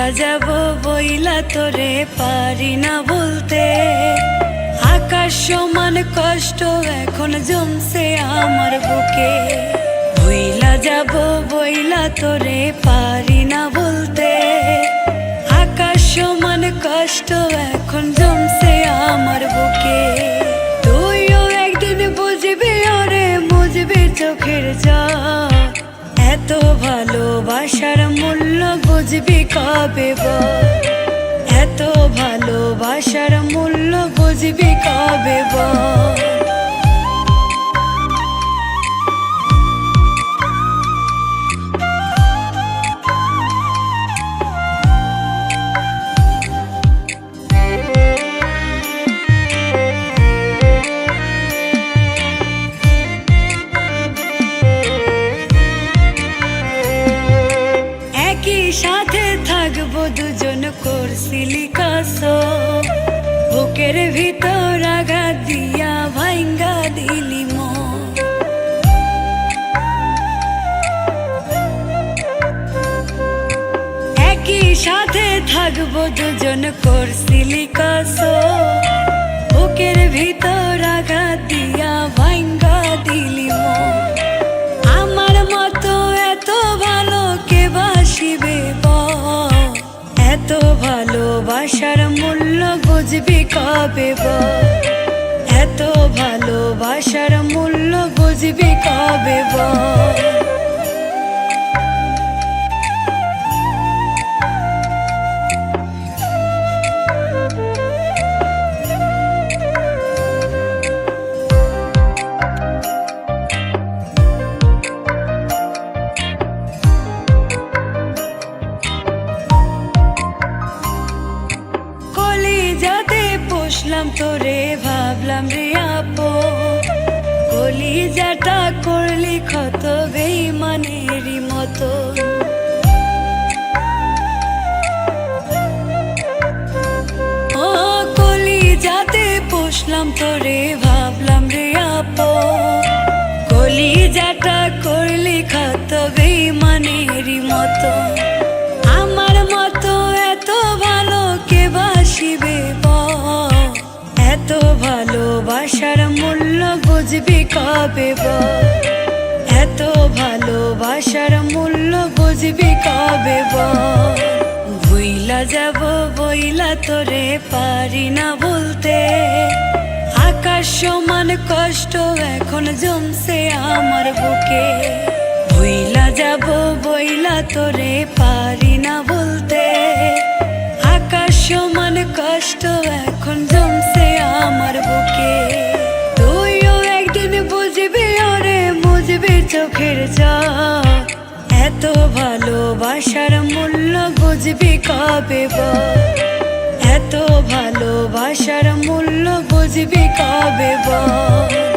ভুইলা যাব বইলা তোরে পারি না বলতে। আকাশ সমান কষ্ট এখন জমছে আমার বুকে। ভুইলা যাব বইলা তোরে পারি না বলতে। আকাশ সমান কষ্ট এখন জমছে আমার বুকে। তুইও একদিন বুঝবি ওরে মুজবি চোখের জল। এত ভালোবাসার মূল্য বুঝবি কবে বল। এত ভালোবাসার মূল্য বুঝবি কবে বল। সাথে থাকবো দুজন করছিলি কসম। বুকের ভিতর আঘাত দিয়া ভাঙ্গা দিলি মন। একই সাথে থাকবো দুজন করছিলি কসম। বুকের ভিতর আঘাত দিয়া ভাঙ্গা দিলি মন। আমার মতো এত ভালো কে বাসিবে বল। এত ভালোবাসার মূল্য বুঝবি কবে বল। এত ভালোবাসার মূল্য বুঝবি কবে বল। পুষলাম তোরে ভাবলাম রে আপন। কলিজাটা করলি ক্ষত বেঈমানেরই মতো। ও কলিজাতে পুষলাম তোরে ভাবলাম রে আপন। কলিজাটা করলি ক্ষত বেঈমানেরই মতো। আমার মতো এত ভালো কে বাসিবে বল। এত ভালোবাসার মূল্য বুঝবি কবে বল। এত ভালোবাসার মূল্য বুঝবি কবে বল। ভুইলা যাব বইলা তোরে পারি না বলতে। আকাশ সমান কষ্ট এখন জমছে আমার বুকে। ভুইলা যাব বইলা তোরে পারি না বলতে। আকাশ সমান কষ্ট এখন জমছে আমার বুকে। তুইও একদিন বুঝবি ওরে মুজবি চোখের জল। এত ভালোবাসার মূল্য বুঝবি কবে বল। এত ভালোবাসার মূল্য বুঝবি কবে বল।